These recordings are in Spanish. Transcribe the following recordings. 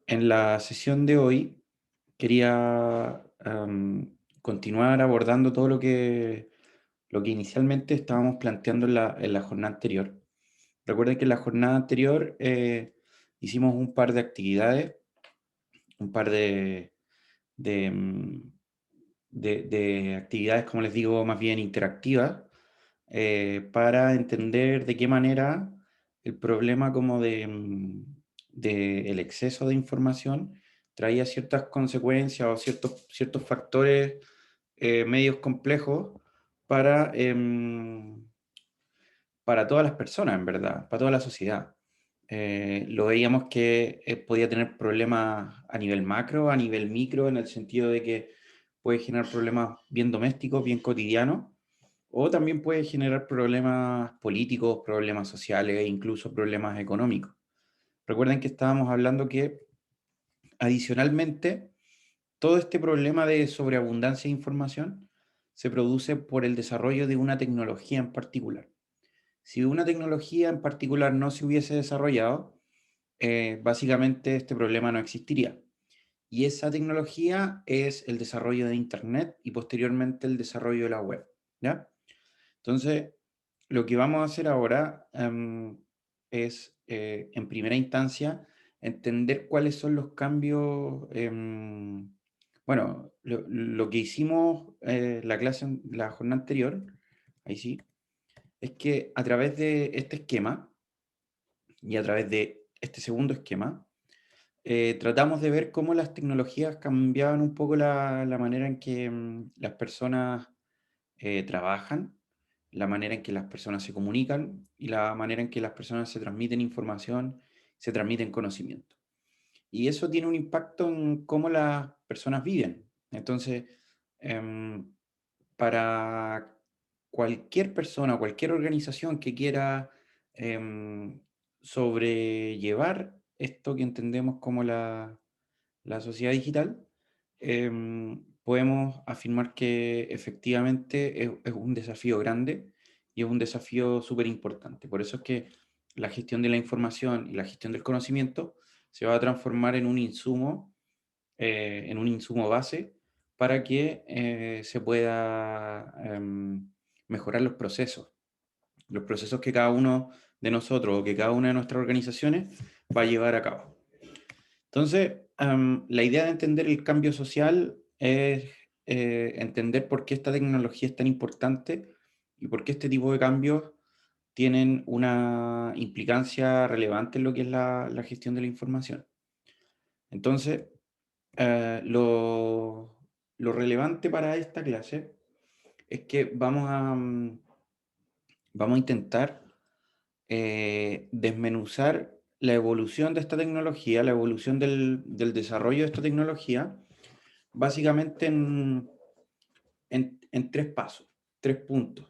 En la sesión de hoy quería continuar abordando todo lo que inicialmente estábamos planteando en la jornada anterior. Recuerden que en la jornada anterior hicimos un par de actividades, un par de, mm, de actividades, como les digo, más bien interactivas, para entender de qué manera el problema como de el exceso de información traía ciertas consecuencias o ciertos factores medios complejos para, para todas las personas, en verdad, para toda la sociedad. Lo veíamos que podía tener problemas a nivel macro, a nivel micro, en el sentido de que puede generar problemas bien domésticos, bien cotidianos, o también puede generar problemas políticos, problemas sociales e incluso problemas económicos. Recuerden que estábamos hablando que adicionalmente todo este problema de sobreabundancia de información se produce por el desarrollo de una tecnología en particular. Si una tecnología en particular no se hubiese desarrollado, básicamente este problema no existiría. Y esa tecnología es el desarrollo de Internet y posteriormente el desarrollo de la web. ¿Ya? Entonces, lo que vamos a hacer ahora es, en primera instancia, entender cuáles son los cambios. Bueno, lo que hicimos la jornada anterior, ahí sí, es que a través de este esquema y a través de este segundo esquema, tratamos de ver cómo las tecnologías cambiaban un poco la manera en que las personas trabajan, la manera en que las personas se comunican y la manera en que las personas se transmiten información, se transmiten conocimiento. Y eso tiene un impacto en cómo las personas viven. Entonces, em, para cualquier persona, cualquier organización que quiera em, sobrellevar esto que entendemos como la sociedad digital, podemos afirmar que efectivamente es un desafío grande y es un desafío súper importante. Por eso es que la gestión de la información y la gestión del conocimiento se va a transformar en un insumo base para que se pueda mejorar los procesos que cada uno de nosotros o que cada una de nuestras organizaciones va a llevar a cabo. Entonces, la idea de entender el cambio social es entender por qué esta tecnología es tan importante y por qué este tipo de cambios tienen una implicancia relevante en lo que es la gestión de la información. Entonces, eh, lo, lo relevante para esta clase es que vamos a intentar desmenuzar la evolución de esta tecnología, la evolución del desarrollo de esta tecnología, básicamente en tres pasos, tres puntos.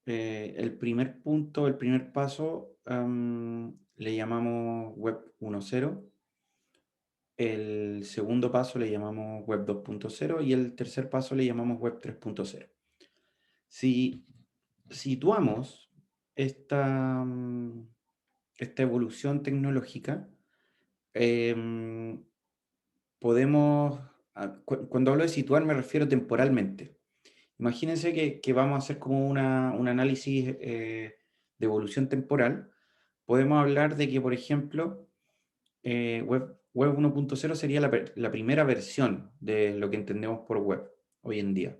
El primer punto, el primer paso, le llamamos Web 1.0, el segundo paso le llamamos Web 2.0 y el tercer paso le llamamos Web 3.0. Si situamos esta, esta evolución tecnológica, em, podemos, cuando hablo de situar me refiero temporalmente. Imagínense que vamos a hacer como un análisis de evolución temporal. Podemos hablar de que, por ejemplo, Web 1.0 sería la primera versión de lo que entendemos por web hoy en día.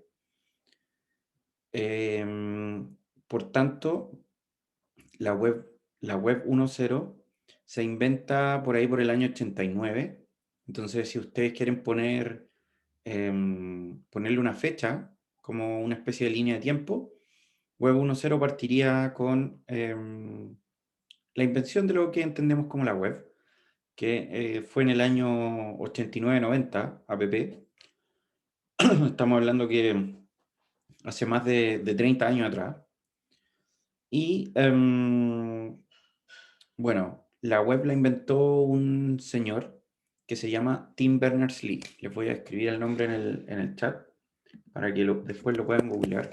Em, por tanto, la web, la web 1.0 se inventa por ahí por el año 89. Entonces, si ustedes quieren ponerle una fecha, como una especie de línea de tiempo, Web 1.0 partiría con la invención de lo que entendemos como la web, que fue en el año 89-90, APP. Estamos hablando que hace más de 30 años atrás. Y bueno, la web la inventó un señor que se llama Tim Berners-Lee. Les voy a escribir el nombre en el chat para que después lo puedan googlear.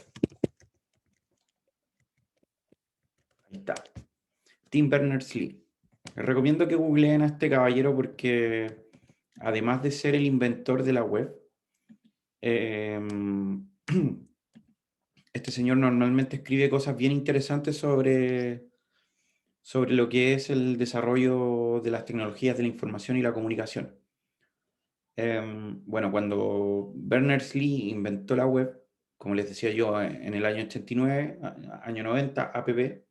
Ahí está. Tim Berners-Lee. Les recomiendo que googleen a este caballero porque, además de ser el inventor de la web, em, este señor normalmente escribe cosas bien interesantes sobre lo que es el desarrollo de las tecnologías de la información y la comunicación. Bueno, cuando Berners-Lee inventó la web, como les decía yo, en el año 89, año 90, APP,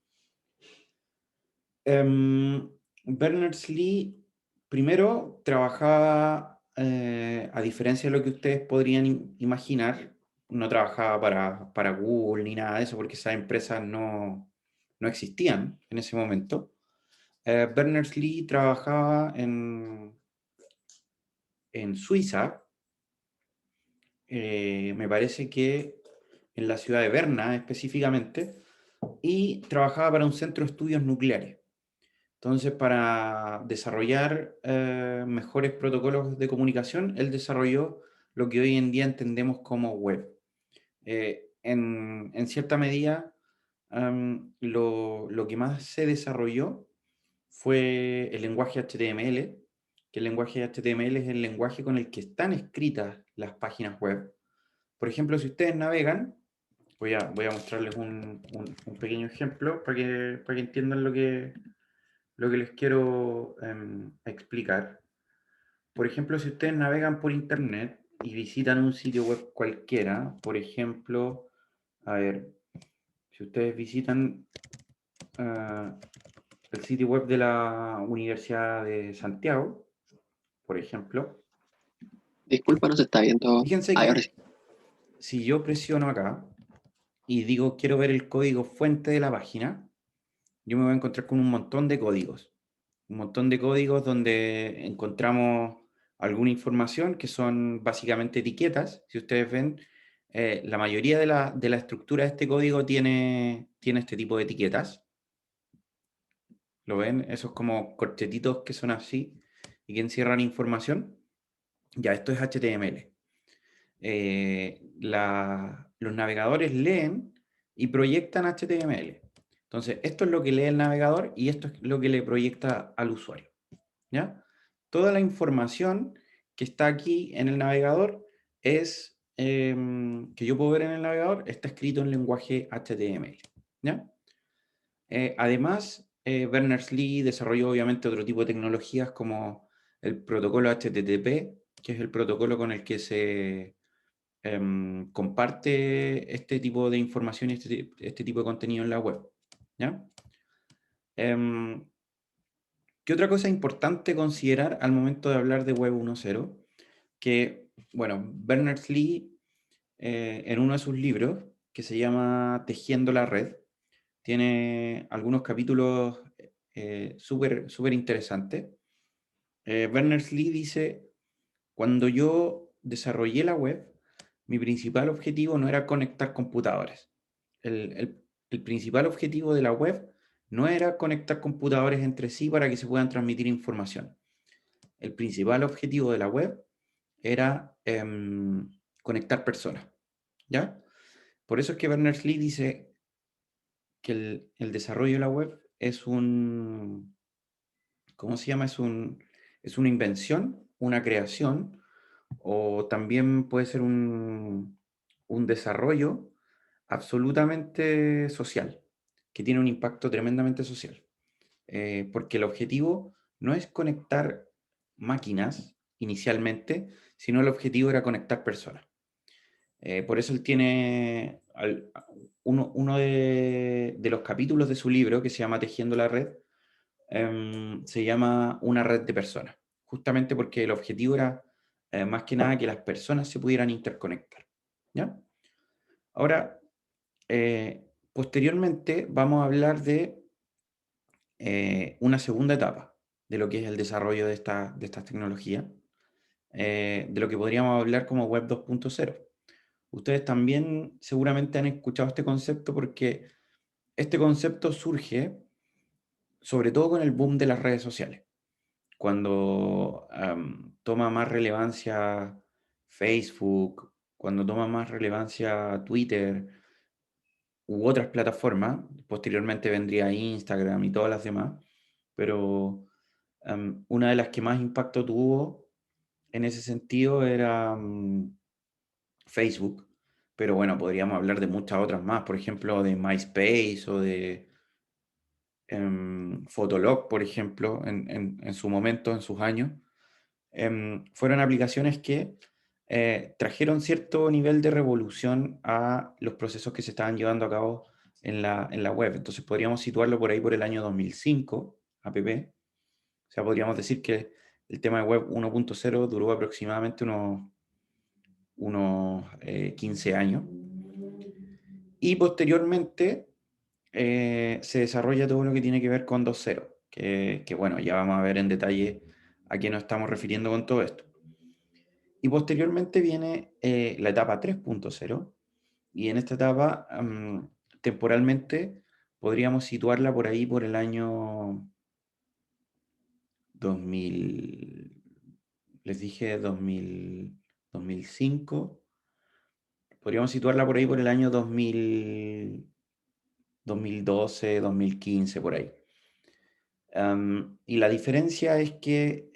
Berners-Lee primero trabajaba, a diferencia de lo que ustedes podrían imaginar, no trabajaba para Google ni nada de eso, porque esas empresas no existían en ese momento. Berners-Lee trabajaba en Suiza, me parece que en la ciudad de Berna específicamente, y trabajaba para un centro de estudios nucleares. Entonces, para desarrollar mejores protocolos de comunicación, él desarrolló lo que hoy en día entendemos como web. En cierta medida, lo que más se desarrolló fue el lenguaje HTML, que el lenguaje HTML es el lenguaje con el que están escritas las páginas web. Por ejemplo, si ustedes navegan, voy a mostrarles un pequeño ejemplo para que entiendan lo que les quiero explicar. Por ejemplo, si ustedes navegan por internet y visitan un sitio web cualquiera, por ejemplo, a ver, si ustedes visitan ah, el sitio web de la Universidad de Santiago, por ejemplo, Disculpa, no se está viendo. fíjense Ay, ahora sí. que si yo presiono acá y digo quiero ver el código fuente de la página, yo me voy a encontrar con un montón de códigos. Un montón de códigos donde encontramos alguna información que son básicamente etiquetas. Si ustedes ven, la mayoría de la estructura de este código tiene este tipo de etiquetas. ¿Lo ven? Esos como corchetitos que son así y que encierran información. Ya, esto es HTML. Los navegadores leen y proyectan HTML. Entonces, esto es lo que lee el navegador y esto es lo que le proyecta al usuario. ¿Ya? Toda la información que está aquí en el navegador que yo puedo ver en el navegador, está escrito en lenguaje HTML. ¿Ya? Además, Berners-Lee desarrolló obviamente otro tipo de tecnologías como el protocolo HTTP, que es el protocolo con el que se comparte este tipo de información y este tipo de contenido en la web. ¿Ya? Em, ¿Qué otra cosa importante considerar al momento de hablar de Web 1.0? Que, bueno, Berners-Lee, en uno de sus libros, que se llama Tejiendo la Red, tiene algunos capítulos súper súper interesantes. Berners-Lee dice, cuando yo desarrollé la web, mi principal objetivo no era conectar computadores. El, el- el principal objetivo de la web no era conectar computadores entre sí para que se puedan transmitir información. El principal objetivo de la web era conectar personas, ¿ya? Por eso es que Berners-Lee dice que el desarrollo de la web es ¿cómo se llama? Es una invención, una creación, o también puede ser un desarrollo absolutamente social, que tiene un impacto tremendamente social. Porque el objetivo no es conectar máquinas inicialmente, sino el objetivo era conectar personas. Por eso él tiene uno de los capítulos de su libro, que se llama Tejiendo la Red, se llama Una red de personas, justamente porque el objetivo era más que nada que las personas se pudieran interconectar. ¿Ya? Ahora, posteriormente vamos a hablar de una segunda etapa de lo que es el desarrollo de estas tecnologías, de lo que podríamos hablar como Web 2.0. Ustedes también seguramente han escuchado este concepto porque este concepto surge sobre todo con el boom de las redes sociales, cuando toma más relevancia Facebook, cuando toma más relevancia Twitter u otras plataformas, posteriormente vendría Instagram y todas las demás, pero Una de las que más impacto tuvo en ese sentido era Facebook, pero bueno, podríamos hablar de muchas otras más, por ejemplo, de MySpace o de Fotolog, por ejemplo, en su momento, en sus años. Fueron aplicaciones que trajeron cierto nivel de revolución a los procesos que se estaban llevando a cabo en la web. Entonces podríamos situarlo por ahí por el año 2005, app. O sea, podríamos decir que el tema de web 1.0 duró aproximadamente unos 15 años. Y posteriormente se desarrolla todo lo que tiene que ver con 2.0, que bueno, ya vamos a ver en detalle a qué nos estamos refiriendo con todo esto. Y posteriormente viene la etapa 3.0, y en esta etapa, temporalmente, podríamos situarla por ahí por el año 2000, les dije 2005, podríamos situarla por ahí por el año 2012, 2015, por ahí. Y la diferencia es que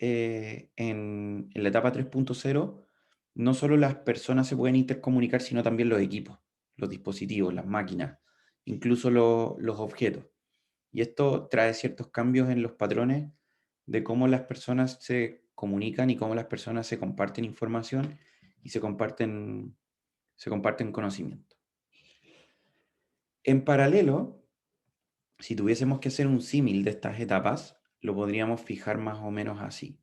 en la etapa 3.0 no solo las personas se pueden intercomunicar, sino también los equipos, los dispositivos, las máquinas, incluso los objetos. Y esto trae ciertos cambios en los patrones de cómo las personas se comunican y cómo las personas se comparten información y se comparten conocimiento. En paralelo, si tuviésemos que hacer un símil de estas etapas, lo podríamos fijar más o menos así.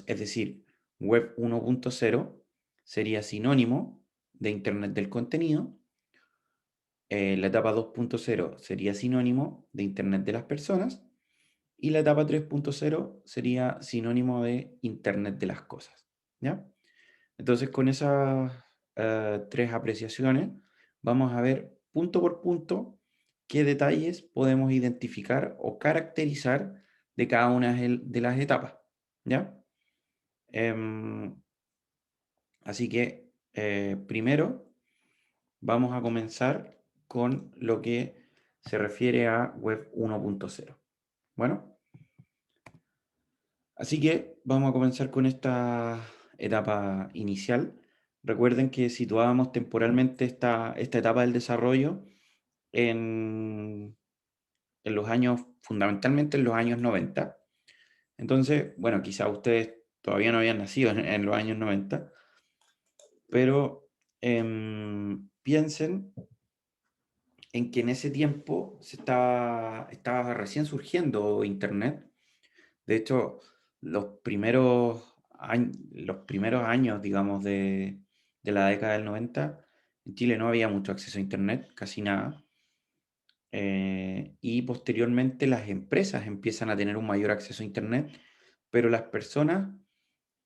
Es decir, Web 1.0 sería sinónimo de Internet del contenido. La etapa 2.0 sería sinónimo de Internet de las personas. Y la etapa 3.0 sería sinónimo de Internet de las cosas. ¿Ya? Entonces, con esas tres apreciaciones, vamos a ver punto por punto qué detalles podemos identificar o caracterizar de cada una de las etapas. ¿Ya? Em, Así que primero vamos a comenzar con lo que se refiere a Web 1.0. Bueno, así que vamos a comenzar con esta etapa inicial. Recuerden que situábamos temporalmente esta etapa del desarrollo en los años, fundamentalmente en los años 90. Entonces, bueno, quizá ustedes todavía no habían nacido en los años 90, pero piensen en que en ese tiempo estaba recién surgiendo Internet. De hecho, los primeros años, digamos, de la década del 90, en Chile no había mucho acceso a Internet, casi nada. Y posteriormente las empresas empiezan a tener un mayor acceso a Internet, pero las personas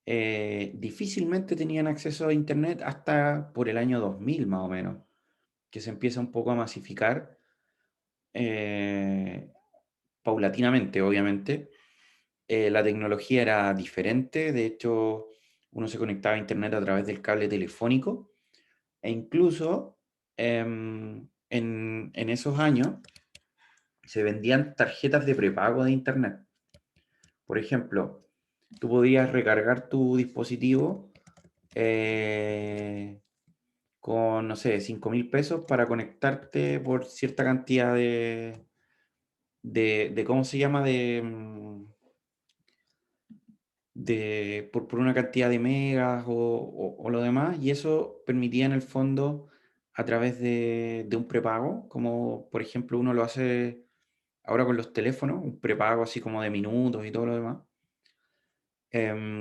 difícilmente tenían acceso a Internet hasta por el año 2000 más o menos, que se empieza un poco a masificar eh, paulatinamente, obviamente. La tecnología era diferente, de hecho, uno se conectaba a Internet a través del cable telefónico, e incluso en esos años se vendían tarjetas de prepago de Internet. Por ejemplo, tú podías recargar tu dispositivo eh, con, no sé, 5.000 pesos para conectarte por cierta cantidad de ¿cómo se llama? Por una cantidad de megas o lo demás, y eso permitía en el fondo, a través de un prepago, como por ejemplo uno lo hace ahora con los teléfonos, un prepago así como de minutos y todo lo demás,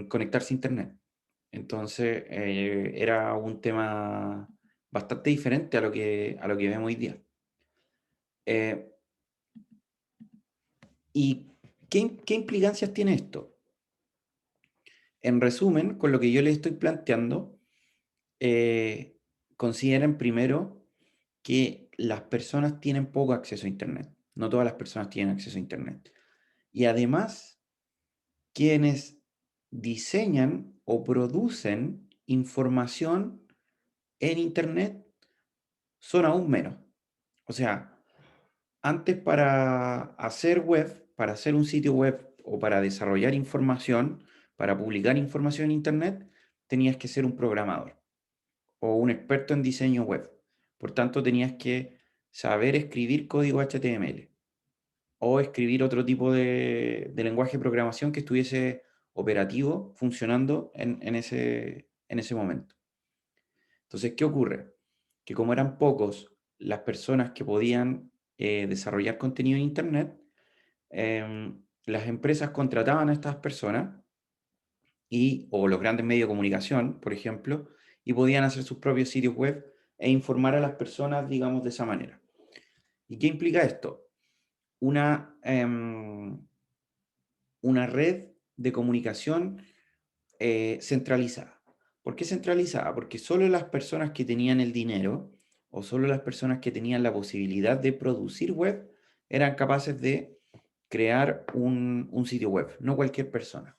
conectarse a Internet. Entonces era un tema bastante diferente a lo que vemos hoy día. Eh, ¿Y qué implicancias tiene esto? En resumen, con lo que yo les estoy planteando, eh, consideren primero que las personas tienen poco acceso a Internet. No todas las personas tienen acceso a Internet. Y además, quienes diseñan o producen información en Internet son aún menos. O sea, antes para hacer web, para hacer un sitio web o para desarrollar información, para publicar información en Internet, tenías que ser un programador o un experto en diseño web. Por tanto, tenías que saber escribir código HTML o escribir otro tipo de lenguaje de programación que estuviese operativo, funcionando en ese momento. Entonces, ¿qué ocurre? Que como eran pocos las personas que podían desarrollar contenido en Internet, las empresas contrataban a estas personas o los grandes medios de comunicación, por ejemplo, y podían hacer sus propios sitios web e informar a las personas, digamos, de esa manera. ¿Y qué implica esto? Una red de comunicación centralizada. ¿Por qué centralizada? Porque solo las personas que tenían el dinero o solo las personas que tenían la posibilidad de producir web eran capaces de crear un sitio web, no cualquier persona.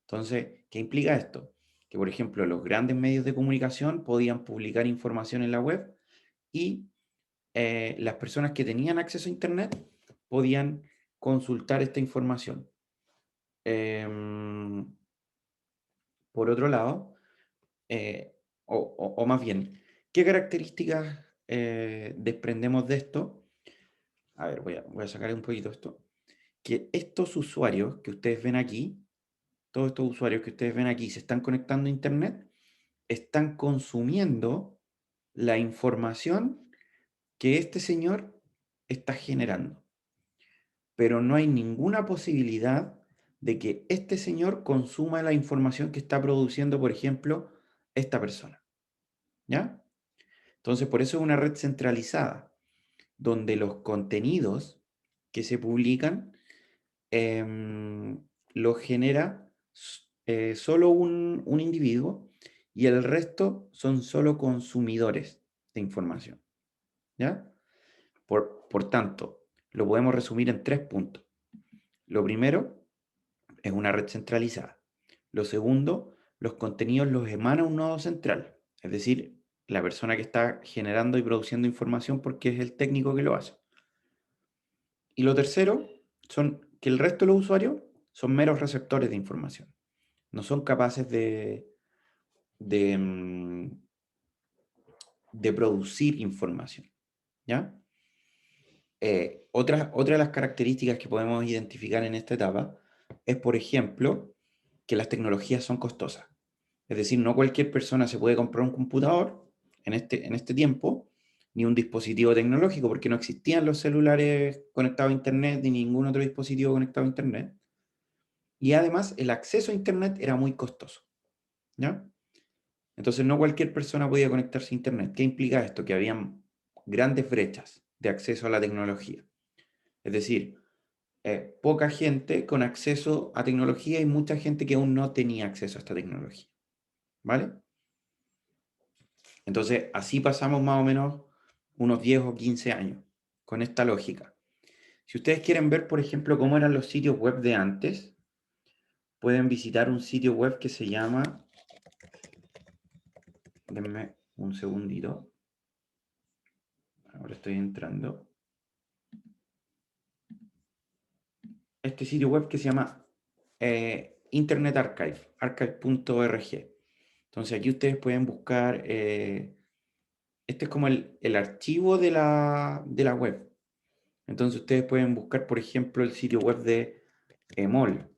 Entonces, ¿qué implica esto? Que, por ejemplo, los grandes medios de comunicación podían publicar información en la web y las personas que tenían acceso a Internet podían consultar esta información. Por otro lado, o más bien, ¿qué características desprendemos de esto? A ver, voy a sacar un poquito esto. Que estos usuarios que ustedes ven aquí, todos estos usuarios que ustedes ven aquí se están conectando a Internet, están consumiendo la información que este señor está generando. Pero no hay ninguna posibilidad de que este señor consuma la información que está produciendo, por ejemplo, esta persona. ¿Ya? Entonces, por eso es una red centralizada, donde los contenidos que se publican los genera solo un individuo y el resto son solo consumidores de información. ¿Ya? Por tanto, lo podemos resumir en 3 puntos. Lo primero es una red centralizada. Lo segundo, los contenidos los emana un nodo central, es decir, la persona que está generando y produciendo información porque es el técnico que lo hace. Y lo tercero, son que el resto de los usuarios son meros receptores de información. No son capaces de, mm, de producir información. ¿Ya? Otra de las características que podemos identificar en esta etapa es, por ejemplo, que las tecnologías son costosas. Es decir, no cualquier persona se puede comprar un computador en este tiempo, ni un dispositivo tecnológico, porque no existían los celulares conectados a Internet ni ningún otro dispositivo conectado a Internet. Y además, el acceso a Internet era muy costoso. ¿Ya? Entonces, no cualquier persona podía conectarse a Internet. ¿Qué implica esto? Que habían grandes brechas de acceso a la tecnología. Es decir, poca gente con acceso a tecnología y mucha gente que aún no tenía acceso a esta tecnología. ¿Vale? Entonces, así pasamos más o menos unos 10 o 15 años con esta lógica. Si ustedes quieren ver, por ejemplo, cómo eran los sitios web de antes, pueden visitar un sitio web que se llama... Denme un segundito. Ahora estoy entrando. Este sitio web que se llama Internet Archive, archive.org. Entonces aquí ustedes pueden buscar, este es como el archivo de la web. Entonces ustedes pueden buscar, por ejemplo, el sitio web de EMOL.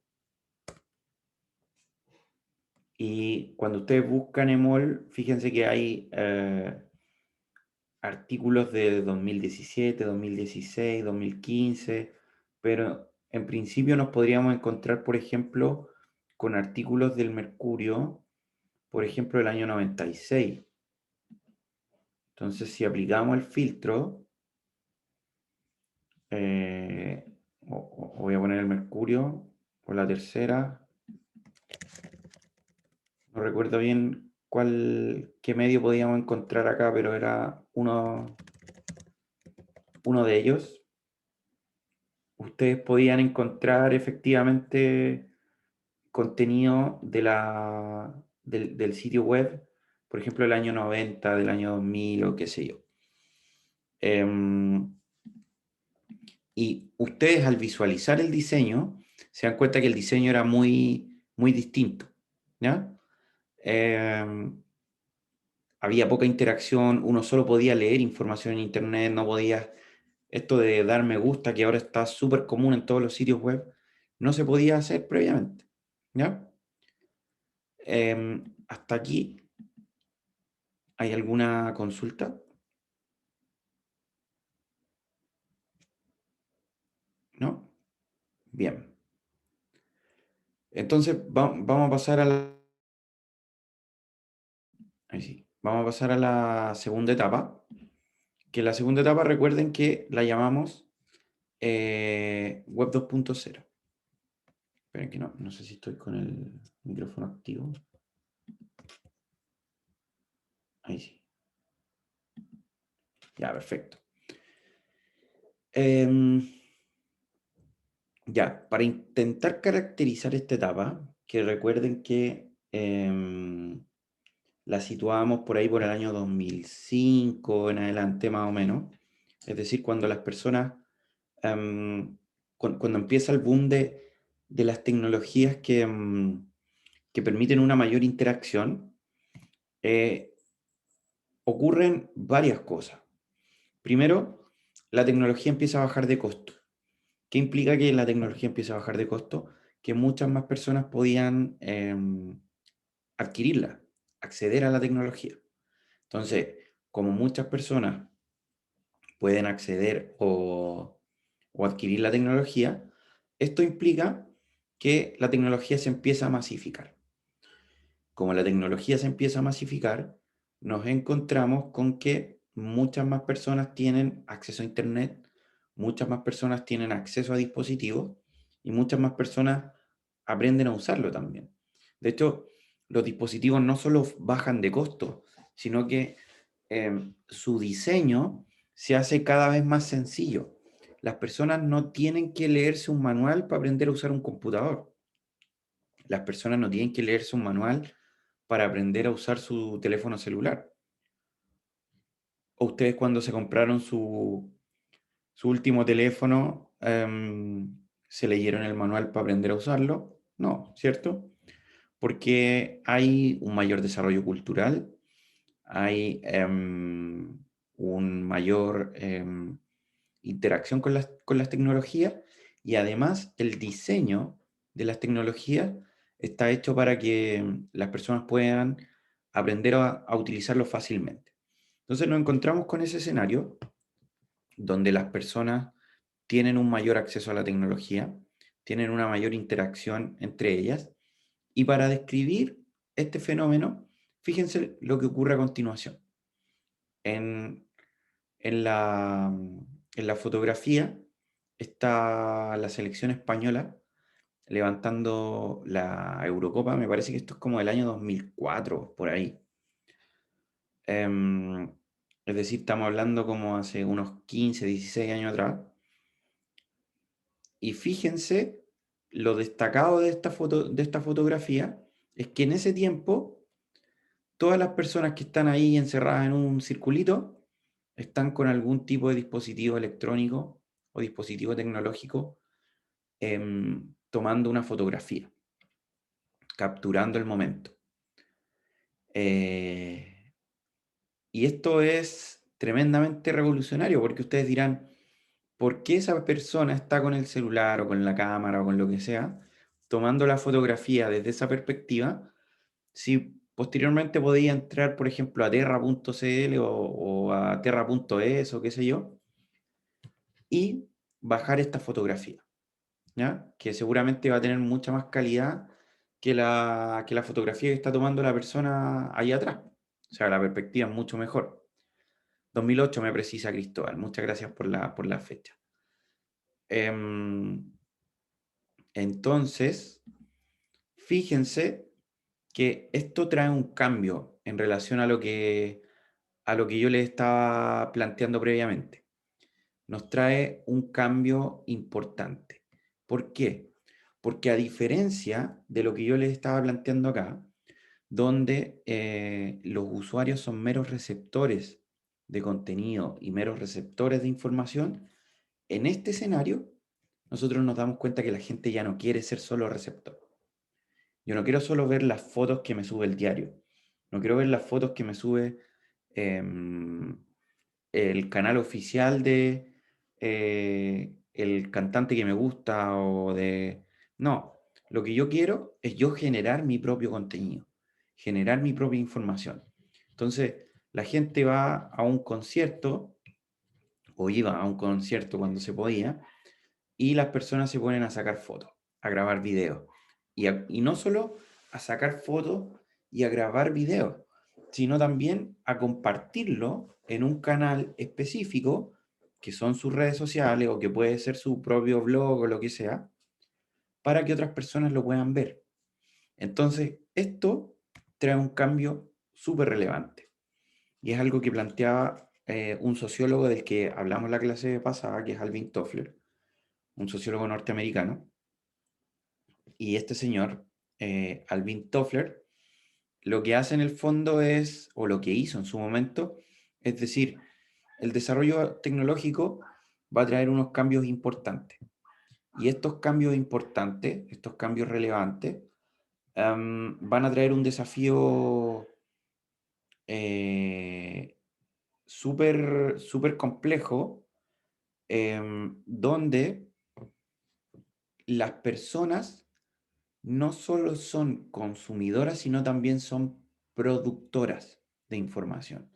Y cuando ustedes buscan EMOL, fíjense que hay artículos de 2017, 2016, 2015, pero en principio nos podríamos encontrar, por ejemplo, con artículos del Mercurio, por ejemplo, del año 96. Entonces, si aplicamos el filtro, voy a poner el Mercurio por la tercera, no recuerdo bien qué medio podíamos encontrar acá, pero era uno de ellos. Ustedes podían encontrar efectivamente contenido del sitio web, por ejemplo, del año 90, del año 2000 o qué sé yo. Y ustedes al visualizar el diseño se dan cuenta que el diseño era muy, muy distinto, ¿ya? Había poca interacción, uno solo podía leer información en internet, no podía, esto de dar me gusta, que ahora está súper común en todos los sitios web, no se podía hacer previamente, ¿ya? Hasta aquí, ¿hay alguna consulta? ¿No? Bien. Entonces, vamos a pasar a la... Ahí sí. Vamos a pasar a la segunda etapa, que la segunda etapa recuerden que la llamamos Web 2.0. Esperen que no sé si estoy con el micrófono activo. Ahí sí. Ya, perfecto. Ya, para intentar caracterizar esta etapa, que recuerden que la situábamos por ahí por el año 2005 en adelante más o menos, es decir, cuando las personas, cuando empieza el boom de las tecnologías que permiten una mayor interacción, ocurren varias cosas. Primero, la tecnología empieza a bajar de costo. ¿Qué implica que la tecnología empiece a bajar de costo? Que muchas más personas podían adquirirla, acceder a la tecnología. Entonces, como muchas personas pueden acceder o adquirir la tecnología, esto implica que la tecnología se empieza a masificar. Como la tecnología se empieza a masificar, nos encontramos con que muchas más personas tienen acceso a Internet, muchas más personas tienen acceso a dispositivos y muchas más personas aprenden a usarlo también. De hecho, los dispositivos no solo bajan de costo, sino que su diseño se hace cada vez más sencillo. Las personas no tienen que leerse un manual para aprender a usar un computador. Las personas no tienen que leerse un manual para aprender a usar su teléfono celular. ¿O ustedes cuando se compraron su último teléfono, se leyeron el manual para aprender a usarlo? No, ¿cierto? Porque hay un mayor desarrollo cultural, hay un mayor interacción con las tecnologías y además el diseño de las tecnologías está hecho para que las personas puedan aprender a utilizarlo fácilmente. Entonces nos encontramos con ese escenario donde las personas tienen un mayor acceso a la tecnología, tienen una mayor interacción entre ellas y para describir este fenómeno, fíjense lo que ocurre a continuación. En, en la, en la fotografía está la selección española levantando la Eurocopa, me parece que esto es como del año 2004, por ahí. Es decir, estamos hablando como hace unos 15, 16 años atrás. Y fíjense, lo destacado de de esta fotografía es que en ese tiempo todas las personas que están ahí encerradas en un circulito están con algún tipo de dispositivo electrónico o dispositivo tecnológico tomando una fotografía, capturando el momento. Y esto es tremendamente revolucionario porque ustedes dirán, ¿por qué esa persona está con el celular o con la cámara o con lo que sea tomando la fotografía desde esa perspectiva? Si posteriormente podía entrar, por ejemplo, a terra.cl o a terra.es o qué sé yo, y bajar esta fotografía, ¿ya? Que seguramente va a tener mucha más calidad que la fotografía que está tomando la persona ahí atrás. O sea, la perspectiva es mucho mejor. 2008 me precisa Cristóbal. Muchas gracias por la fecha. Entonces, fíjense que esto trae un cambio en relación a lo que yo les estaba planteando previamente. Nos trae un cambio importante. ¿Por qué? Porque a diferencia de lo que yo les estaba planteando acá, donde los usuarios son meros receptores de contenido y meros receptores de información, en este escenario nosotros nos damos cuenta que la gente ya no quiere ser solo receptor. Yo no quiero solo ver las fotos que me sube el diario. No quiero ver las fotos que me sube el canal oficial de el cantante que me gusta o de... No, lo que yo quiero es yo generar mi propio contenido, generar mi propia información. Entonces, la gente va a un concierto o iba a un concierto cuando se podía y las personas se ponen a sacar fotos, a grabar videos. Y no solo a sacar fotos y a grabar videos, sino también a compartirlo en un canal específico, que son sus redes sociales o que puede ser su propio blog o lo que sea, para que otras personas lo puedan ver. Entonces, esto trae un cambio súper relevante. Y es algo que planteaba un sociólogo del que hablamos la clase pasada, que es Alvin Toffler, un sociólogo norteamericano. Y este señor, Alvin Toffler, lo que hace en el fondo es, o lo que hizo en su momento, es decir, el desarrollo tecnológico va a traer unos cambios importantes. Y estos cambios importantes, estos cambios relevantes, van a traer un desafío súper súper complejo, donde las personas no solo son consumidoras, sino también son productoras de información.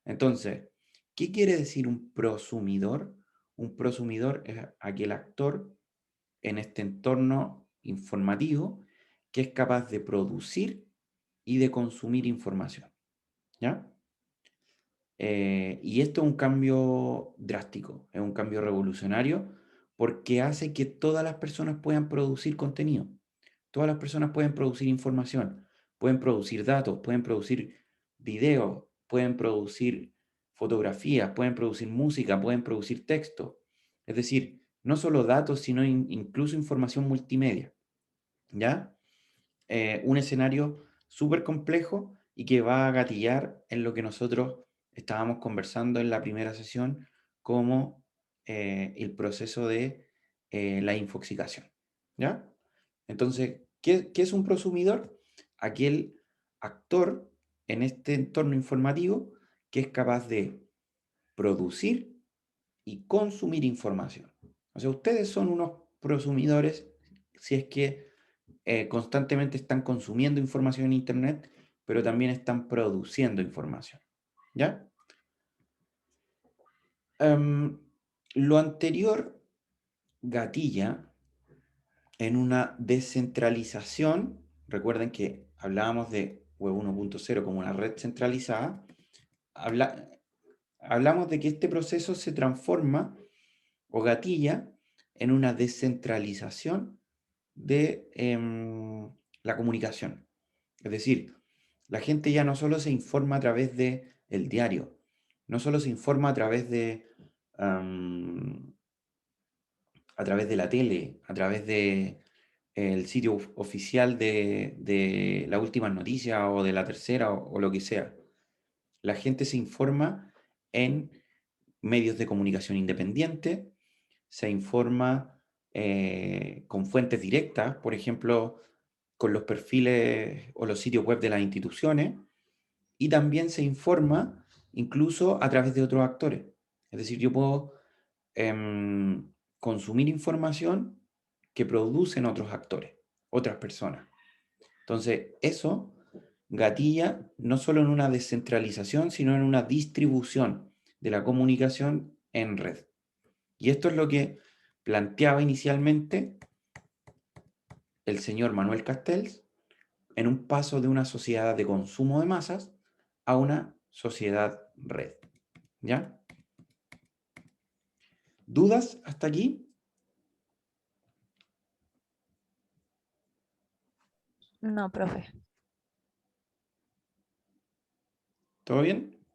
Entonces, ¿qué quiere decir un prosumidor? Un prosumidor es aquel actor en este entorno informativo que es capaz de producir y de consumir información. ¿Ya? Y esto es un cambio drástico, es un cambio revolucionario porque hace que todas las personas puedan producir contenido. Todas las personas pueden producir información, pueden producir datos, pueden producir videos, pueden producir fotografías, pueden producir música, pueden producir texto. Es decir, no solo datos, sino incluso información multimedia. ¿Ya? Un escenario súper complejo y que va a gatillar en lo que nosotros estábamos conversando en la primera sesión como el proceso de la infoxicación. ¿Ya? Entonces, ¿qué es un prosumidor? Aquel actor en este entorno informativo que es capaz de producir y consumir información. O sea, ustedes son unos prosumidores si es que constantemente están consumiendo información en Internet, pero también están produciendo información. ¿Ya? Lo anterior gatilla en una descentralización. Recuerden que hablábamos de Web 1.0 como una red centralizada. Hablamos de que este proceso se transforma o gatilla en una descentralización de la comunicación. Es decir, la gente ya no solo se informa a través de el diario, no solo se informa a través de la tele, a través de el sitio oficial de la última noticia o de la tercera o lo que sea. La gente se informa en medios de comunicación independientes, se informa con fuentes directas, por ejemplo, con los perfiles o los sitios web de las instituciones, y también se informa incluso a través de otros actores. Es decir, yo puedo consumir información que producen otros actores, otras personas. Entonces, eso gatilla no solo en una descentralización, sino en una distribución de la comunicación en red. Y esto es lo que planteaba inicialmente el señor Manuel Castells en un paso de una sociedad de consumo de masas a una sociedad red. ¿Ya? ¿Dudas hasta aquí? No, profe. ¿Todo bien?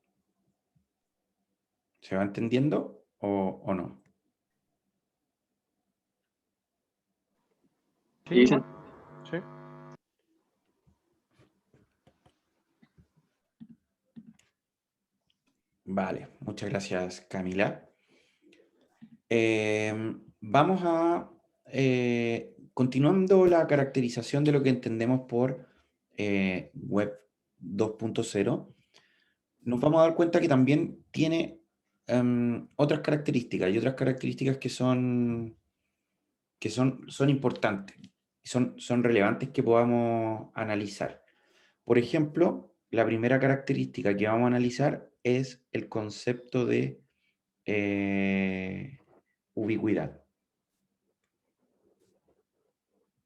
¿Se va entendiendo o no? Sí, Sí, igual. Sí. Vale, muchas gracias, Camila. Vamos a continuando la caracterización de lo que entendemos por Web 2.0, nos vamos a dar cuenta que también tiene otras características, y otras características son importantes, son relevantes que podamos analizar. Por ejemplo, la primera característica que vamos a analizar es el concepto de ubicuidad.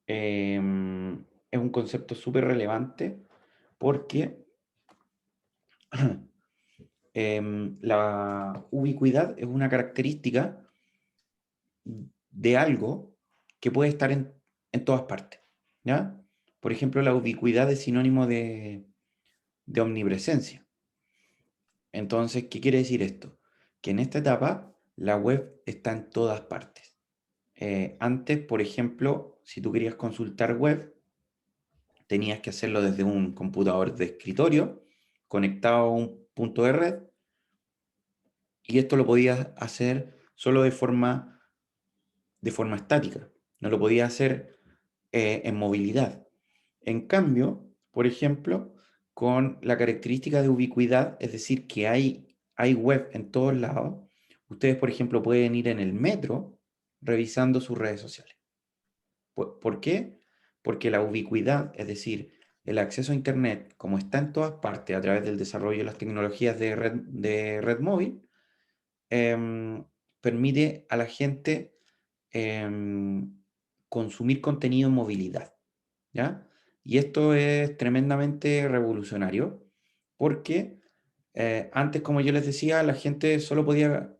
Es un concepto súper relevante porque la ubicuidad es una característica de algo que puede estar en todas partes, ¿ya? Por ejemplo, la ubicuidad es sinónimo de omnipresencia. Entonces, ¿qué quiere decir esto? Que en esta etapa la web está en todas partes. Antes, por ejemplo, si tú querías consultar web, tenías que hacerlo desde un computador de escritorio conectado a un punto de red, y esto lo podías hacer solo de forma estática, no lo podías hacer en movilidad. En cambio, por ejemplo, con la característica de ubicuidad, es decir, que hay web en todos lados, ustedes, por ejemplo, pueden ir en el metro revisando sus redes sociales. ¿Por qué? Porque la ubicuidad, es decir, el acceso a Internet, como está en todas partes a través del desarrollo de las tecnologías de red móvil, permite a la gente consumir contenido en movilidad, ¿ya? Y esto es tremendamente revolucionario porque antes, como yo les decía, la gente solo podía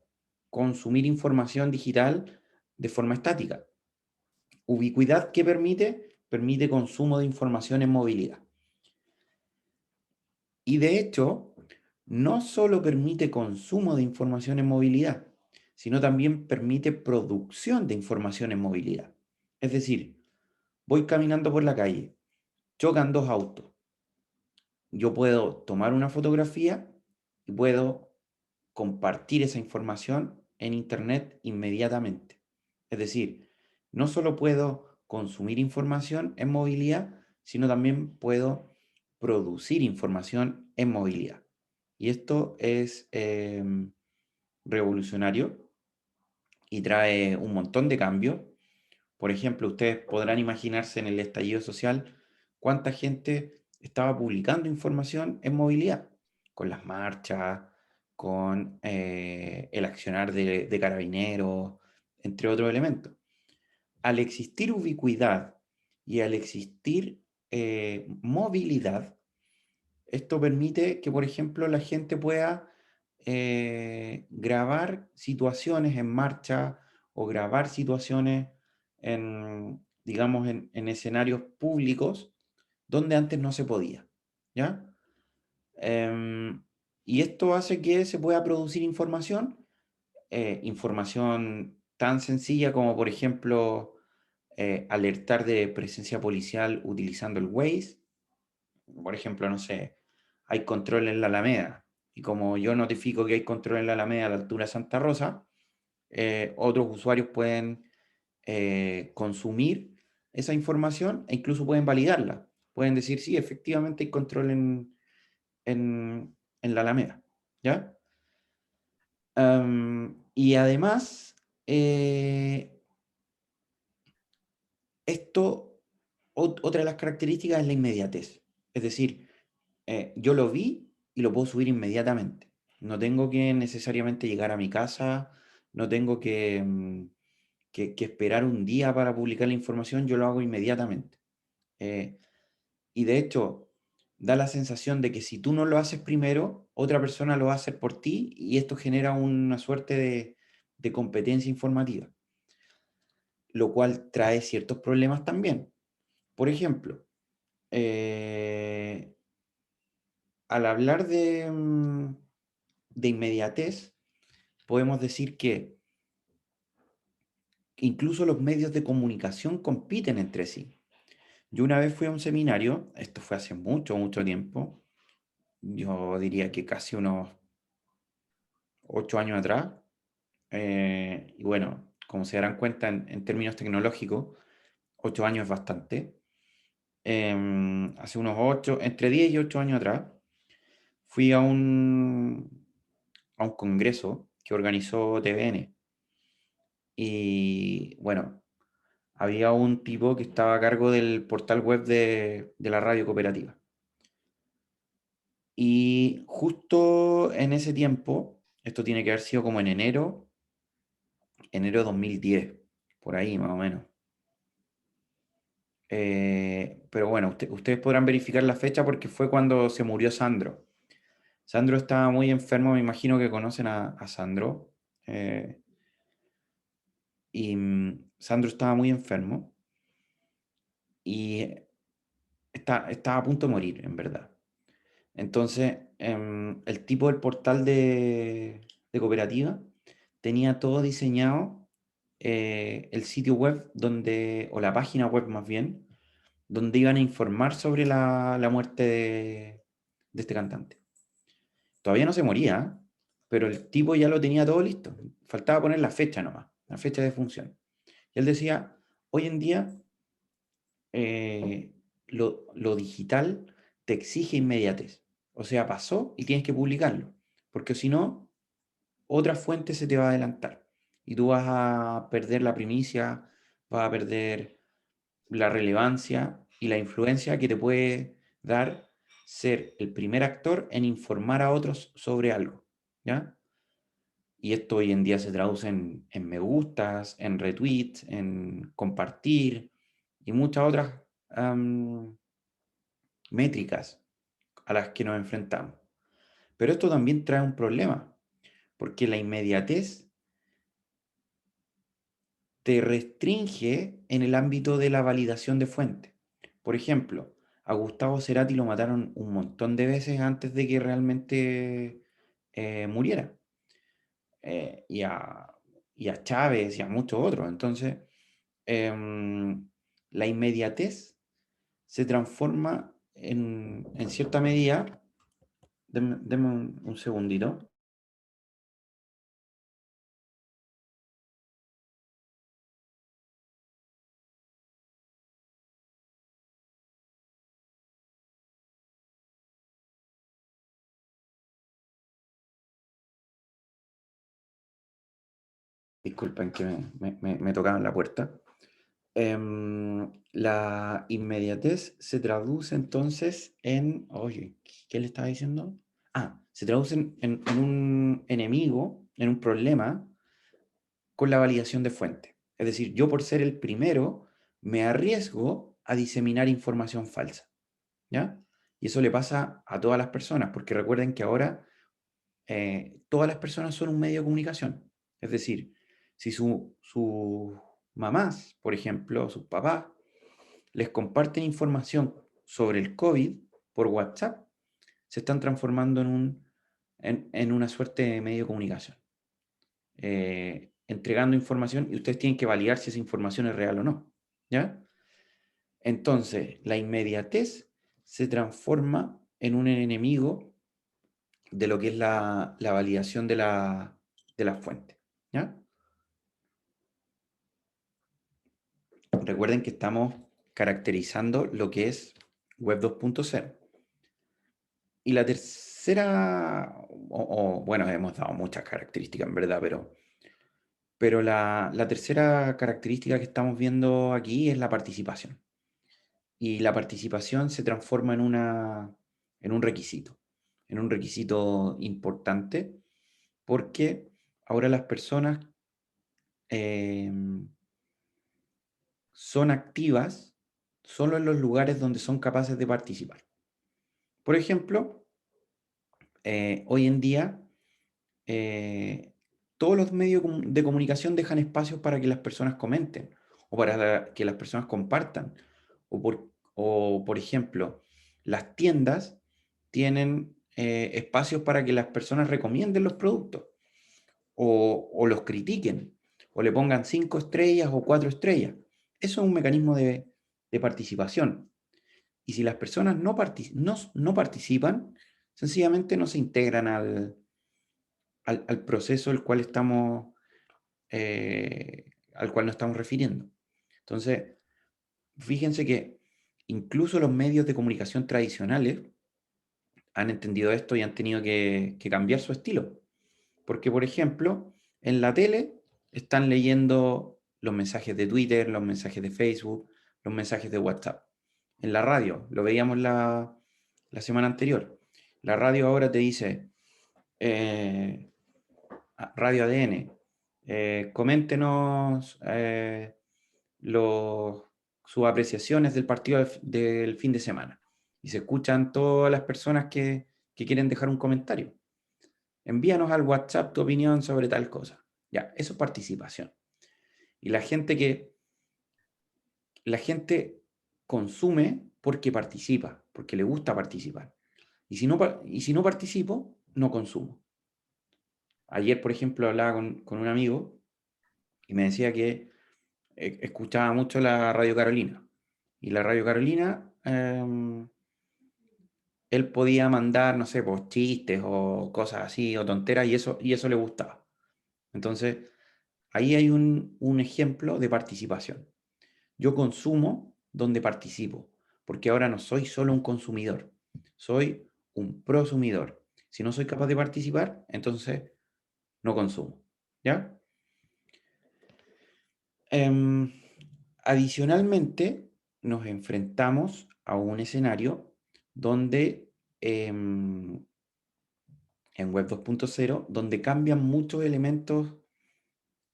consumir información digital de forma estática. Ubicuidad, ¿qué permite? Permite consumo de información en movilidad. Y de hecho, no solo permite consumo de información en movilidad, sino también permite producción de información en movilidad. Es decir, voy caminando por la calle, chocan dos autos. Yo puedo tomar una fotografía y puedo compartir esa información en Internet inmediatamente. Es decir, no solo puedo consumir información en movilidad, sino también puedo producir información en movilidad. Y esto es revolucionario y trae un montón de cambios. Por ejemplo, ustedes podrán imaginarse en el estallido social cuánta gente estaba publicando información en movilidad, con las marchas, con el accionar de carabineros, entre otros elementos. Al existir ubicuidad y al existir movilidad, esto permite que, por ejemplo, la gente pueda grabar situaciones en marcha o grabar situaciones digamos, en escenarios públicos donde antes no se podía, ¿ya? Em, y esto hace que se pueda producir información tan sencilla como, por ejemplo, alertar de presencia policial utilizando el Waze. Por ejemplo, no sé, hay control en la Alameda, y como yo notifico que hay control en la Alameda a la altura de Santa Rosa, otros usuarios pueden consumir esa información e incluso pueden validarla. Pueden decir, sí, efectivamente hay control en la Alameda, ¿ya? Y además, esto, otra de las características es la inmediatez. Es decir, yo lo vi y lo puedo subir inmediatamente. No tengo que necesariamente llegar a mi casa, no tengo que esperar un día para publicar la información, yo lo hago inmediatamente. Y de hecho, da la sensación de que si tú no lo haces primero, otra persona lo va a hacer por ti, y esto genera una suerte de competencia informativa, lo cual trae ciertos problemas también. Por ejemplo, al hablar de inmediatez, podemos decir que incluso los medios de comunicación compiten entre sí. Yo una vez fui a un seminario, esto fue hace mucho, mucho tiempo, yo diría que casi unos 8 años atrás, y bueno, como se darán cuenta en términos tecnológicos, 8 años es bastante. Hace unos 8, entre 10 y 8 años atrás, fui a un congreso que organizó TVN. Y bueno, había un tipo que estaba a cargo del portal web de la radio cooperativa. Y justo en ese tiempo, esto tiene que haber sido como en enero de 2010, por ahí más o menos. Pero bueno, ustedes podrán verificar la fecha porque fue cuando se murió Sandro. Sandro estaba muy enfermo, me imagino que conocen a Sandro. eh, y Sandro estaba muy enfermo y estaba a punto de morir, en verdad. Entonces, el tipo del portal de cooperativa tenía todo diseñado, el sitio web donde, o la página web más bien, donde iban a informar sobre la muerte de este cantante. Todavía no se moría, pero el tipo ya lo tenía todo listo. Faltaba poner la fecha nomás, la fecha de función. Y él decía, hoy en día lo digital te exige inmediatez. O sea, pasó y tienes que publicarlo. Porque si no, otra fuente se te va a adelantar. Y tú vas a perder la primicia, vas a perder la relevancia y la influencia que te puede dar ser el primer actor en informar a otros sobre algo, ¿ya? Y esto hoy en día se traduce en me gustas, en retweets, en compartir y muchas otras métricas a las que nos enfrentamos. Pero esto también trae un problema, porque la inmediatez te restringe en el ámbito de la validación de fuente. Por ejemplo, a Gustavo Cerati lo mataron un montón de veces antes de que realmente muriera. Y a Chávez y a muchos otros. Entonces, la inmediatez se transforma en cierta medida. Denme un segundito. Disculpen que me tocaban la puerta. La inmediatez se traduce entonces en... Oye, ¿qué le estaba diciendo? Se traduce en un enemigo, en un problema con la validación de fuente. Es decir, yo por ser el primero me arriesgo a diseminar información falsa, ¿ya? Y eso le pasa a todas las personas, porque recuerden que ahora todas las personas son un medio de comunicación. Es decir, si sus mamás, por ejemplo, sus papás, les comparten información sobre el COVID por WhatsApp, se están transformando en una suerte de medio de comunicación. Entregando información y ustedes tienen que validar si esa información es real o no. ¿Ya? Entonces, la inmediatez se transforma en un enemigo de lo que es la validación de la fuente. ¿Ya? Recuerden que estamos caracterizando lo que es Web 2.0. Y la tercera, bueno, hemos dado muchas características en verdad, pero la tercera característica que estamos viendo aquí es la participación. Y la participación se transforma en un requisito importante, porque ahora las personas son activas solo en los lugares donde son capaces de participar. Por ejemplo, hoy en día todos los medios de comunicación dejan espacios para que las personas comenten o para que las personas compartan. O por ejemplo, las tiendas tienen espacios para que las personas recomienden los productos o los critiquen o le pongan 5 estrellas o 4 estrellas. Eso es un mecanismo de participación. Y si las personas no participan, sencillamente no se integran al proceso el cual estamos al cual nos estamos refiriendo. Entonces, fíjense que incluso los medios de comunicación tradicionales han entendido esto y han tenido que cambiar su estilo. Porque, por ejemplo, en la tele están leyendo los mensajes de Twitter, los mensajes de Facebook, los mensajes de WhatsApp. En la radio, lo veíamos la semana anterior. La radio ahora te dice, Radio ADN, coméntenos sus apreciaciones del partido del fin de semana. Y se escuchan todas las personas que quieren dejar un comentario. Envíanos al WhatsApp tu opinión sobre tal cosa. Ya, eso es participación. Y la gente consume porque participa, porque le gusta participar. Y si no participo, no consumo. Ayer, por ejemplo, hablaba con un amigo y me decía que escuchaba mucho la Radio Carolina. Y la Radio Carolina, él podía mandar, no sé, pues chistes o cosas así, o tonteras, y eso le gustaba. Entonces, ahí hay un ejemplo de participación. Yo consumo donde participo, porque ahora no soy solo un consumidor, soy un prosumidor. Si no soy capaz de participar, entonces no consumo. ¿Ya? Adicionalmente, nos enfrentamos a un escenario donde en Web 2.0, donde cambian muchos elementos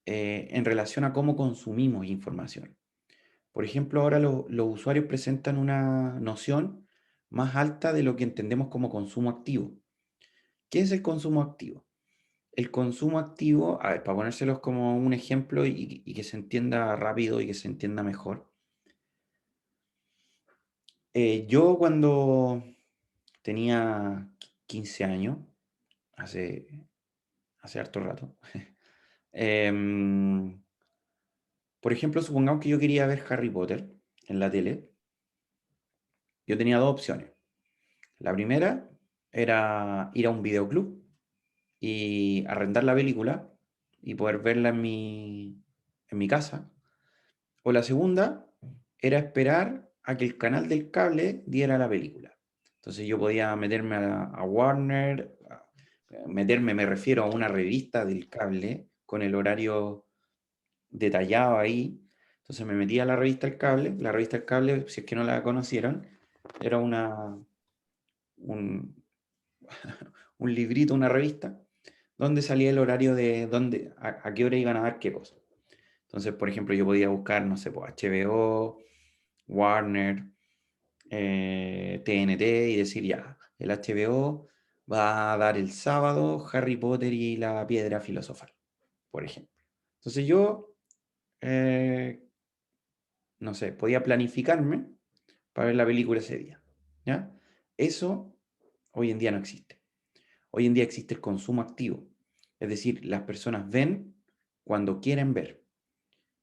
en relación a cómo consumimos información. Por ejemplo, ahora los usuarios presentan una noción más alta de lo que entendemos como consumo activo. ¿Qué es el consumo activo? El consumo activo, a ver, para ponérselos como un ejemplo y que se entienda rápido y que se entienda mejor. Yo cuando tenía 15 años, hace harto rato, por ejemplo, supongamos que yo quería ver Harry Potter en la tele. Yo tenía dos opciones. La primera era ir a un videoclub y arrendar la película y poder verla en mi casa. O la segunda era esperar a que el canal del cable diera la película. Entonces yo podía meterme a Warner, meterme, me refiero a una revista del cable con el horario detallado ahí. Entonces me metía a la revista del cable. La revista del cable, si es que no la conocieron, era un, un librito, una revista, donde salía el horario de a qué hora iban a dar qué cosa. Entonces, por ejemplo, yo podía buscar, no sé, pues, HBO, Warner, TNT y decir, ya, el HBO va a dar el sábado Harry Potter y la piedra filosofal, por ejemplo. Entonces yo, no sé, podía planificarme para ver la película ese día. ¿Ya? Eso hoy en día no existe. Hoy en día existe el consumo activo. Es decir, las personas ven cuando quieren ver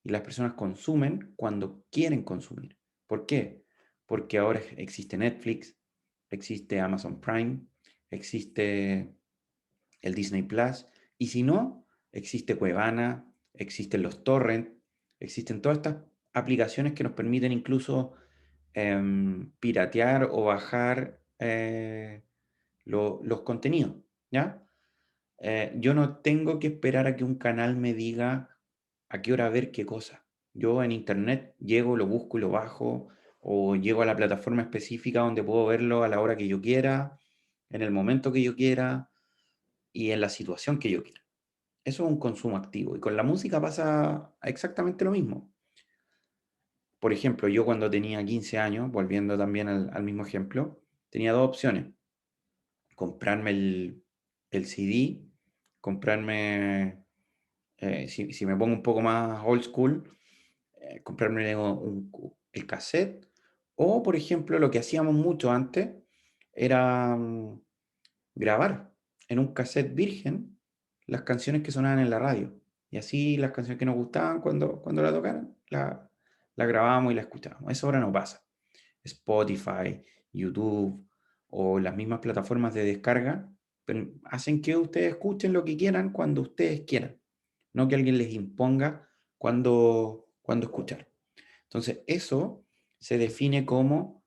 y las personas consumen cuando quieren consumir. ¿Por qué? Porque ahora existe Netflix, existe Amazon Prime, existe el Disney Plus, y si no, existe Cuevana, existen los torrent, existen todas estas aplicaciones que nos permiten incluso piratear o bajar los contenidos, ¿ya? Yo no tengo que esperar a que un canal me diga a qué hora ver qué cosa. Yo en internet llego, lo busco y lo bajo, o llego a la plataforma específica donde puedo verlo a la hora que yo quiera, en el momento que yo quiera y en la situación que yo quiera. Eso es un consumo activo. Y con la música pasa exactamente lo mismo. Por ejemplo, yo cuando tenía 15 años, volviendo también al mismo ejemplo, tenía dos opciones. Comprarme el CD, comprarme, si me pongo un poco más old school, comprarme el cassette, o por ejemplo, lo que hacíamos mucho antes era grabar en un cassette virgen las canciones que sonaban en la radio. Y así las canciones que nos gustaban cuando la tocaran, la grabábamos y la escuchábamos. Eso ahora no pasa. Spotify, YouTube o las mismas plataformas de descarga hacen que ustedes escuchen lo que quieran cuando ustedes quieran, no que alguien les imponga cuándo escuchar. Entonces, eso se define como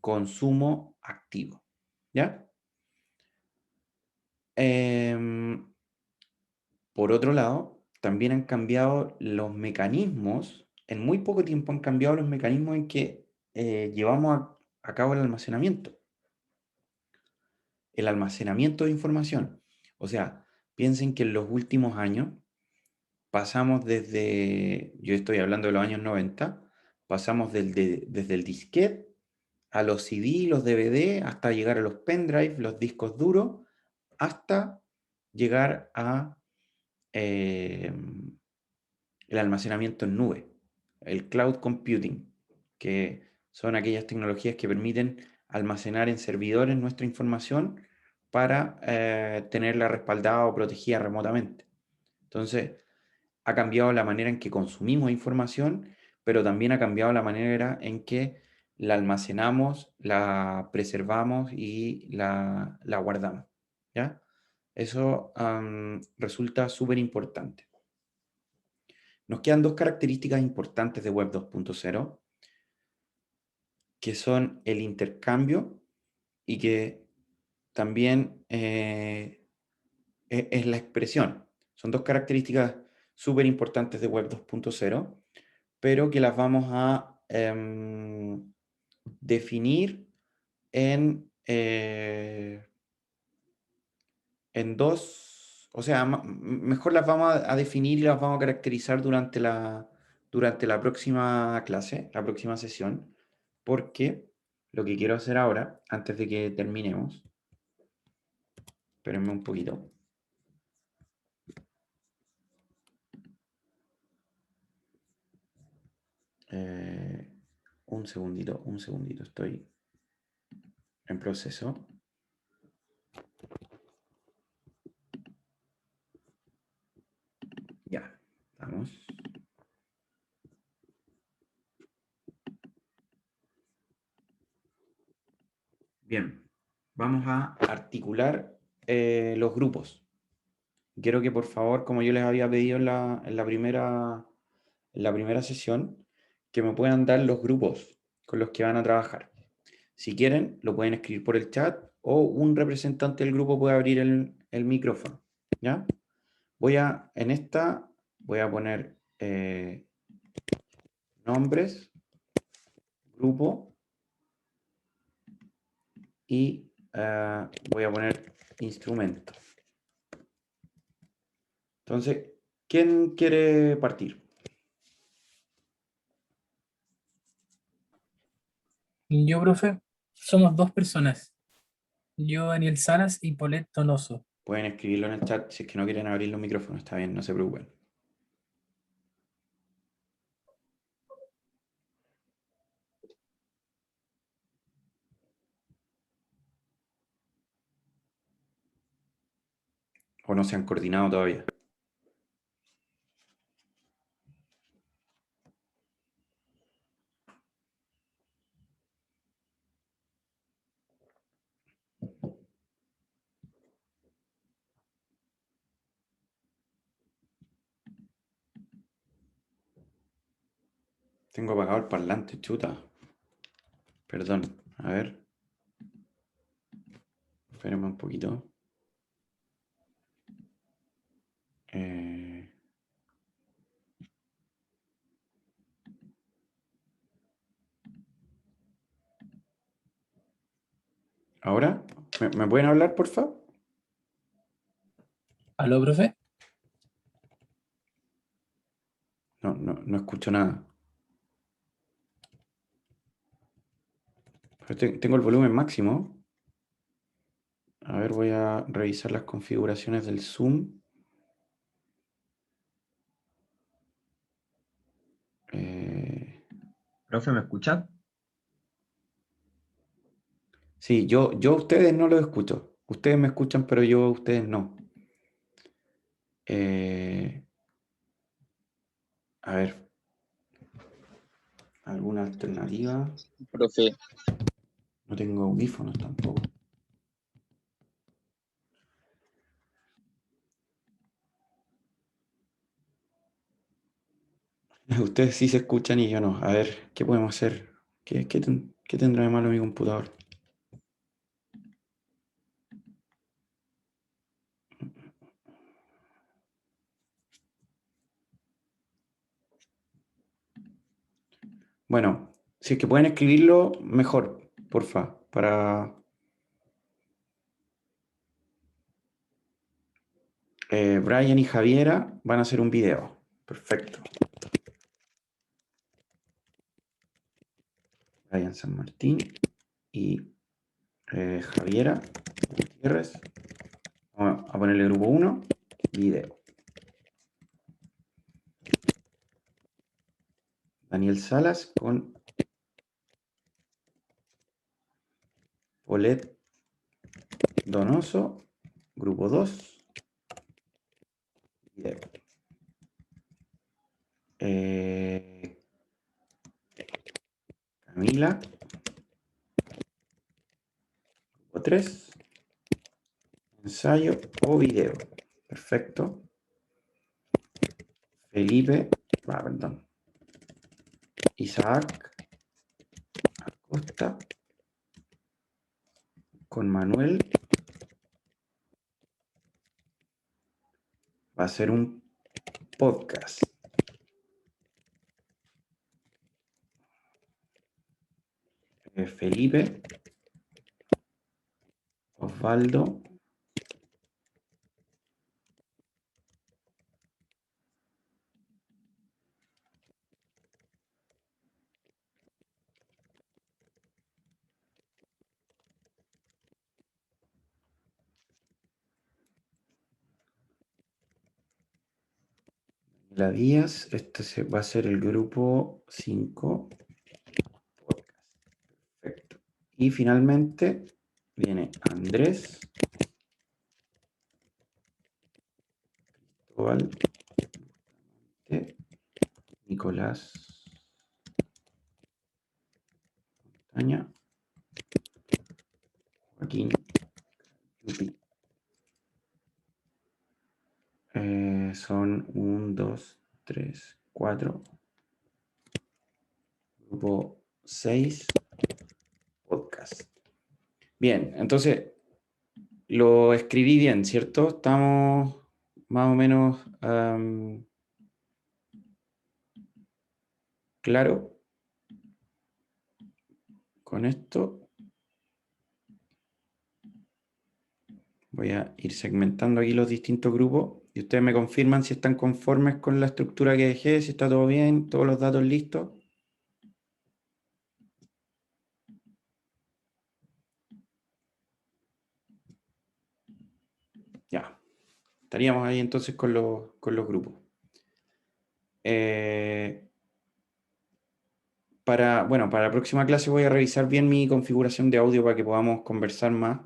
consumo activo. ¿Ya? Por otro lado, también han cambiado los mecanismos, en muy poco tiempo han cambiado los mecanismos en que llevamos a cabo el almacenamiento. El almacenamiento de información. O sea, piensen que en los últimos años pasamos desde, yo estoy hablando de los años 90, pasamos desde el disquete a los CD, los DVD, hasta llegar a los pendrive, los discos duros, hasta llegar a el almacenamiento en nube, el cloud computing, que son aquellas tecnologías que permiten almacenar en servidores nuestra información para tenerla respaldada o protegida remotamente. Entonces, ha cambiado la manera en que consumimos información, pero también ha cambiado la manera en que la almacenamos, la preservamos y la guardamos. ¿Ya? Eso resulta súper importante. Nos quedan dos características importantes de Web 2.0, que son el intercambio y que también es la expresión. Son dos características súper importantes de Web 2.0, pero que las vamos a definir en dos, o sea, mejor las vamos a definir y las vamos a caracterizar durante la próxima clase, la próxima sesión, porque lo que quiero hacer ahora, antes de que terminemos, espérenme un poquito. Un segundito, estoy en proceso. Ya, vamos. Bien, vamos a articular los grupos. Quiero que por favor, como yo les había pedido en la primera sesión, que me puedan dar los grupos con los que van a trabajar. Si quieren, lo pueden escribir por el chat o un representante del grupo puede abrir el micrófono. ¿Ya? En esta voy a poner nombres, grupo y voy a poner instrumento. Entonces, ¿quién quiere partir? Yo, profe, somos dos personas. Yo, Daniel Salas y Polet Donoso. Pueden escribirlo en el chat si es que no quieren abrir los micrófonos. Está bien, no se preocupen. O no se han coordinado todavía. Tengo apagado el parlante, chuta. Perdón, a ver. Espérenme un poquito. ¿Ahora? ¿Me pueden hablar, por favor? ¿Aló, profe? No escucho nada. Pero tengo el volumen máximo. A ver, voy a revisar las configuraciones del Zoom. Profe, ¿me escuchan? Sí, yo a ustedes no los escucho. Ustedes me escuchan, pero yo a ustedes no. A ver. ¿Alguna alternativa? Profe, No tengo audífonos tampoco. Ustedes sí se escuchan y yo no. A ver, ¿qué podemos hacer? ¿Qué tendrá de malo mi computador? Bueno, si es que pueden escribirlo, mejor, porfa, para... Brian y Javiera van a hacer un video. Perfecto. Brian San Martín y Javiera Gutiérrez. Vamos a ponerle grupo 1, video. Daniel Salas con Polet Donoso, grupo 2, video. Camila, grupo 3, ensayo o video. Perfecto. Felipe, perdón. Isaac Acosta con Manuel. Va a ser un podcast. Felipe, Osvaldo, Daniela Díaz. Este va a ser el grupo 5 podcast. Perfecto. Y finalmente viene Andrés, Cristóbal, Nicolás Montaña, Joaquín Yupi. Son 1, 2, 3, 4. Grupo 6 podcast. Bien, entonces lo escribí bien, ¿cierto? Estamos más o menos claro con esto. Voy a ir segmentando aquí los distintos grupos y ustedes me confirman si están conformes con la estructura que dejé, si está todo bien, todos los datos listos. Ya, estaríamos ahí entonces con los grupos. Para la próxima clase voy a revisar bien mi configuración de audio para que podamos conversar más,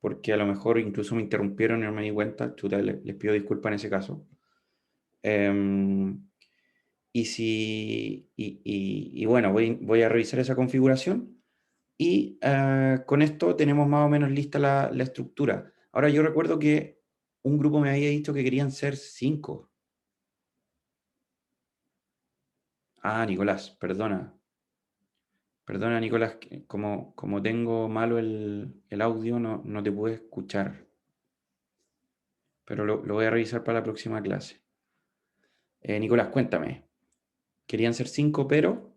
porque a lo mejor incluso me interrumpieron y no me di cuenta. Chuta, les pido disculpas en ese caso. Y bueno, voy a revisar esa configuración y con esto tenemos más o menos lista la estructura. Ahora yo recuerdo que un grupo me había dicho que querían ser 5. Ah, Nicolás, perdona. Perdona, Nicolás, que como tengo malo el audio, no te pude escuchar. Pero lo voy a revisar para la próxima clase. Nicolás, cuéntame. Querían ser 5, pero...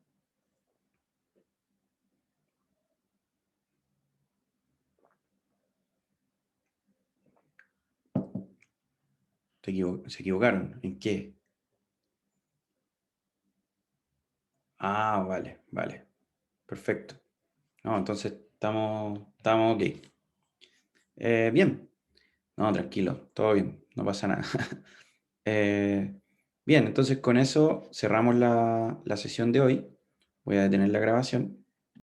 se equivocaron. ¿En qué? Ah, vale, vale. Perfecto. No, entonces estamos ok. Bien. No, tranquilo, todo bien, no pasa nada. Bien, entonces con eso cerramos la sesión de hoy. Voy a detener la grabación.